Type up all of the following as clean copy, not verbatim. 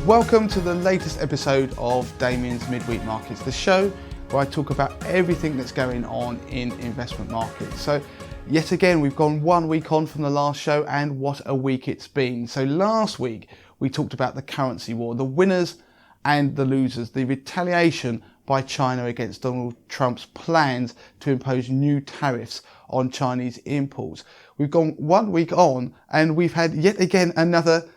Welcome to the latest episode of Damien's Midweek Markets, the show where I talk about everything that's going on in investment markets. So yet again, we've gone 1 week on from the last show, and what a week it's been. So last week, we talked about the currency war, the winners and the losers, the retaliation by China against Donald Trump's plans to impose new tariffs on Chinese imports. We've gone 1 week on and we've had yet again another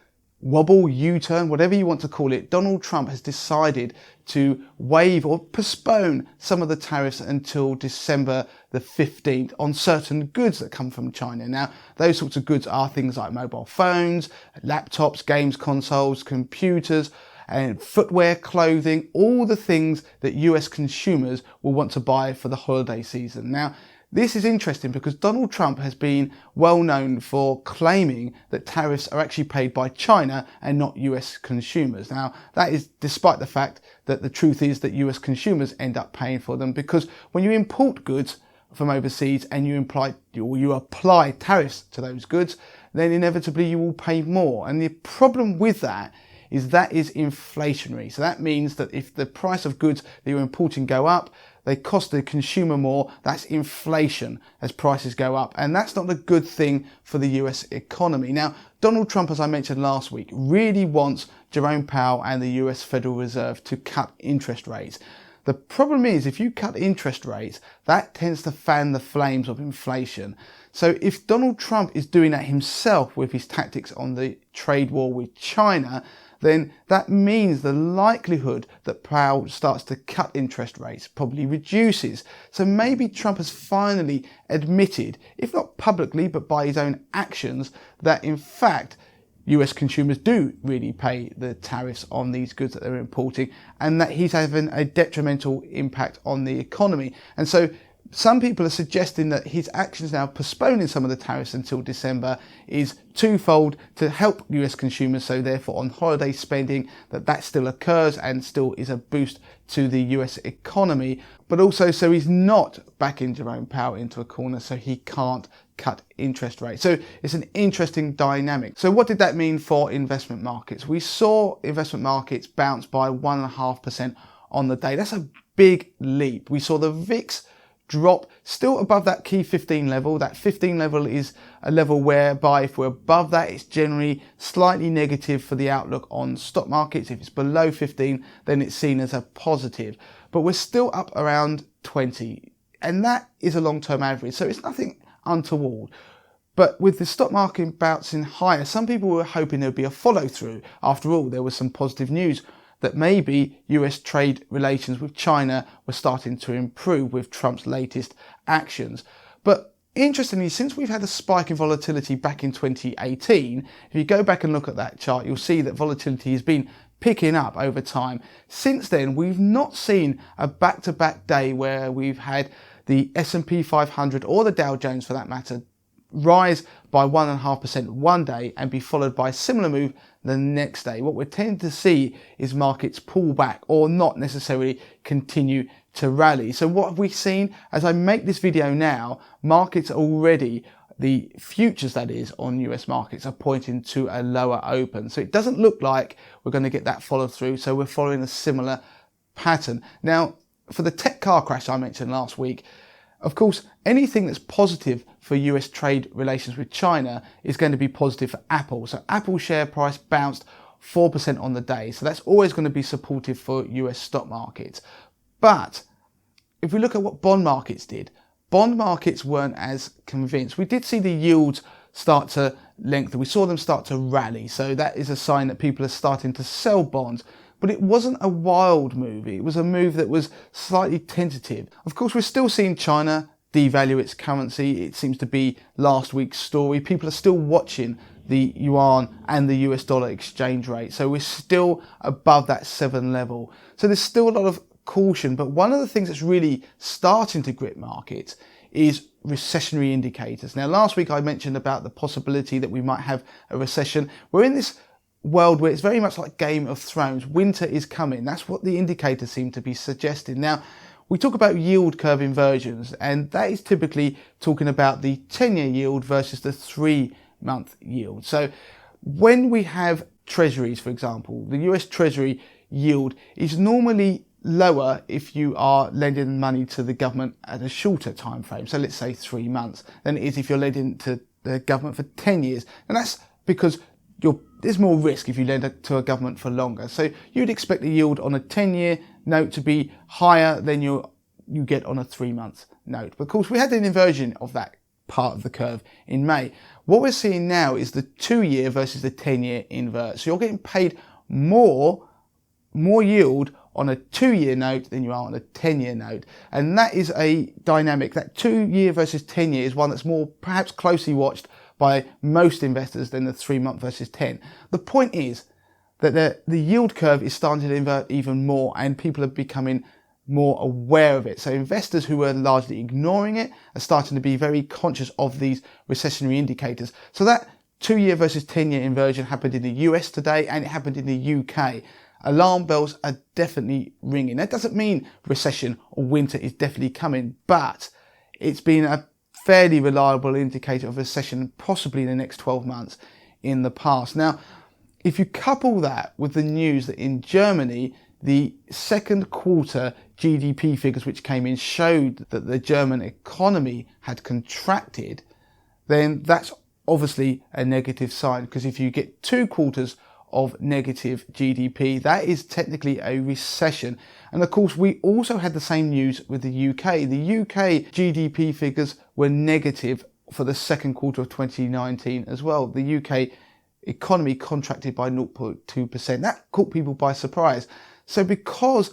wobble, U-turn, whatever you want to call it. Donald Trump has decided to waive or postpone some of the tariffs until December the 15th on certain goods that come from China. Now, those sorts of goods are things like mobile phones, laptops, games consoles, computers, and footwear, clothing, all the things that US consumers will want to buy for the holiday season. Now, this is interesting because Donald Trump has been well known for claiming that tariffs are actually paid by China and not US consumers. Now, that is despite the fact that the truth is that US consumers end up paying for them, because when you import goods from overseas and you apply tariffs to those goods, then inevitably you will pay more. And the problem with that is inflationary. So that means that if the price of goods that you're importing go up, they cost the consumer more. That's inflation as prices go up. And that's not a good thing for the US economy. Now, Donald Trump, as I mentioned last week, really wants Jerome Powell and the US Federal Reserve to cut interest rates. The problem is, if you cut interest rates, that tends to fan the flames of inflation. So if Donald Trump is doing that himself with his tactics on the trade war with China, then that means the likelihood that Powell starts to cut interest rates probably reduces. So maybe Trump has finally admitted, if not publicly, but by his own actions, that in fact, US consumers do really pay the tariffs on these goods that they're importing, and that he's having a detrimental impact on the economy. And so some people are suggesting that his actions now postponing some of the tariffs until December is twofold: to help US consumers, so therefore on holiday spending that still occurs and still is a boost to the US economy, but also so he's not backing Jerome Powell into a corner so he can't cut interest rates. So it's an interesting dynamic. So what did that mean for investment markets? We saw investment markets bounce by 1.5% on the day. That's a big leap. We saw the VIX drop still above that key 15 level. That 15 level is a level whereby if we're above that, it's generally slightly negative for the outlook on stock markets. If it's below 15, then it's seen as a positive. But we're still up around 20, and that is a long-term average, so it's nothing untoward. But with the stock market bouncing higher, some people were hoping there'd be a follow-through. After all, there was some positive news that maybe US trade relations with China were starting to improve with Trump's latest actions. But interestingly, since we've had a spike in volatility back in 2018, if you go back and look at that chart, you'll see that volatility has been picking up over time. Since then, we've not seen a back-to-back day where we've had the S&P 500 or the Dow Jones for that matter rise by 1.5% one day and be followed by a similar move the next day. What we're tending to see is markets pull back or not necessarily continue to rally. So what have we seen? As I make this video now, markets already, the futures that is on US markets, are pointing to a lower open. So it doesn't look like we're going to get that follow through. So we're following a similar pattern. Now, for the tech car crash I mentioned last week, of course, anything that's positive for US trade relations with China is going to be positive for Apple. So Apple's share price bounced 4% on the day. So that's always going to be supportive for US stock markets. But if we look at what bond markets did, bond markets weren't as convinced. We did see the yields start to lengthen. We saw them start to rally. So that is a sign that people are starting to sell bonds. But it wasn't a wild move. It was a move that was slightly tentative. Of course, we're still seeing China devalue its currency. It seems to be last week's story. People are still watching the yuan and the US dollar exchange rate. So we're still above that 7 level. So there's still a lot of caution. But one of the things that's really starting to grip markets is recessionary indicators. Now, last week I mentioned about the possibility that we might have a recession. We're in this world where it's very much like Game of Thrones. Winter is coming. That's what the indicators seem to be suggesting. Now, we talk about yield curve inversions, and that is typically talking about the 10-year yield versus the 3-month yield. So when we have treasuries, for example, the US Treasury yield is normally lower if you are lending money to the government at a shorter time frame, so let's say 3 months, than it is if you're lending to the government for 10 years. And that's because there's more risk if you lend to a government for longer. So you'd expect the yield on a 10-year note to be higher than you get on a 3-month note. But of course, we had an inversion of that part of the curve in May. What we're seeing now is the 2-year versus the 10-year invert. So you're getting paid more yield on a 2-year note than you are on a 10-year note. And that is a dynamic. That 2-year versus 10-year is one that's more perhaps closely watched by most investors than the 3-month versus 10. The point is that the yield curve is starting to invert even more, and people are becoming more aware of it. So investors who were largely ignoring it are starting to be very conscious of these recessionary indicators. So that 2-year versus 10-year inversion happened in the US today, and it happened in the UK. Alarm bells are definitely ringing. That doesn't mean recession or winter is definitely coming, but it's been a fairly reliable indicator of recession possibly in the next 12 months in the past. Now, if you couple that with the news that in Germany, the second quarter GDP figures which came in showed that the German economy had contracted, then that's obviously a negative sign, because if you get 2 quarters of negative GDP, that is technically a recession. And of course, we also had the same news with the UK. The UK GDP figures were negative for the second quarter of 2019 as well. The UK economy contracted by 0.2%. That caught people by surprise. So because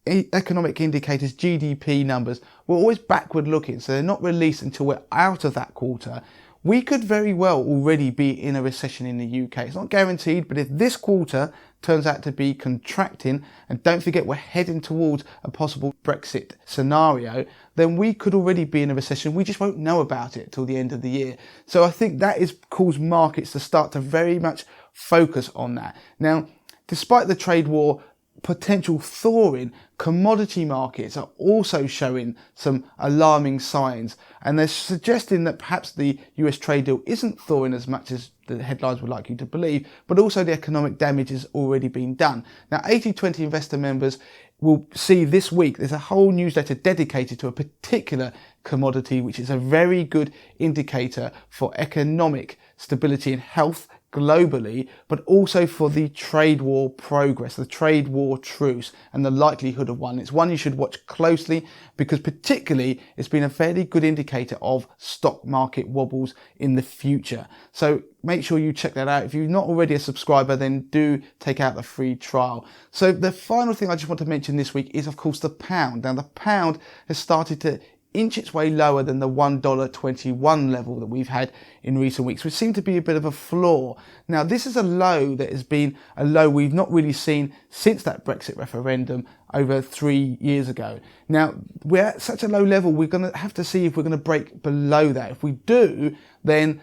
economic indicators, GDP numbers, were always backward looking, so they're not released until we're out of that quarter, we could very well already be in a recession in the UK. It's not guaranteed, but if this quarter turns out to be contracting, and don't forget we're heading towards a possible Brexit scenario, then we could already be in a recession. We just won't know about it till the end of the year. So I think that is caused markets to start to very much focus on that. Now, despite the trade war potential thawing, commodity markets are also showing some alarming signs, and they're suggesting that perhaps the US trade deal isn't thawing as much as the headlines would like you to believe, but also the economic damage has already been done. Now, 80/20 investor members will see this week there's a whole newsletter dedicated to a particular commodity, which is a very good indicator for economic stability and health globally, but also for the trade war progress, the trade war truce, and the likelihood of one. It's one you should watch closely, because particularly it's been a fairly good indicator of stock market wobbles in the future. So make sure you check that out. If you're not already a subscriber, then do take out the free trial. So the final thing I just want to mention this week is, of course, the pound. Now, the pound has started to inch its way lower than the $1.21 level that we've had in recent weeks, which seemed to be a bit of a flaw. Now, this is a low that has been a low we've not really seen since that Brexit referendum over 3 years ago. Now, we're at such a low level, we're going to have to see if we're going to break below that. If we do, then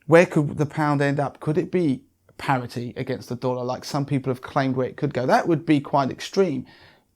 where could the pound end up? Could it be parity against the dollar, like some people have claimed where it could go? That would be quite extreme.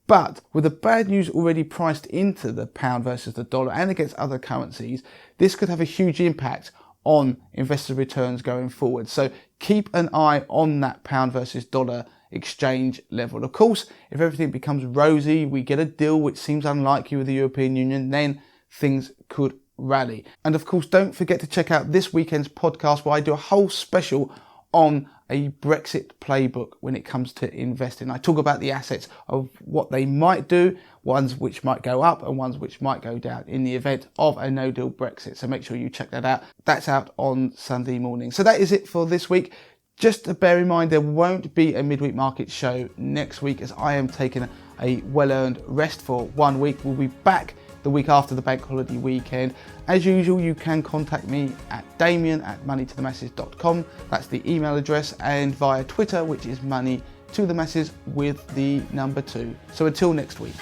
But with the bad news already priced into the pound versus the dollar and against other currencies, this could have a huge impact on investor returns going forward. So keep an eye on that pound versus dollar exchange level. Of course, if everything becomes rosy, we get a deal which seems unlikely with the European Union, then things could rally. And of course, don't forget to check out this weekend's podcast, where I do a whole special on a Brexit playbook when it comes to investing. I talk about the assets of what they might do, ones which might go up and ones which might go down in the event of a no-deal Brexit. So make sure you check that out. That's out on Sunday morning. So that is it for this week. Just to bear in mind, there won't be a midweek market show next week, as I am taking a well-earned rest for 1 week. We'll be back the week after the bank holiday weekend. As usual, you can contact me at damien@moneytothemasses.com. That's the email address, and via Twitter, which is money to the masses with the number 2. So until next week.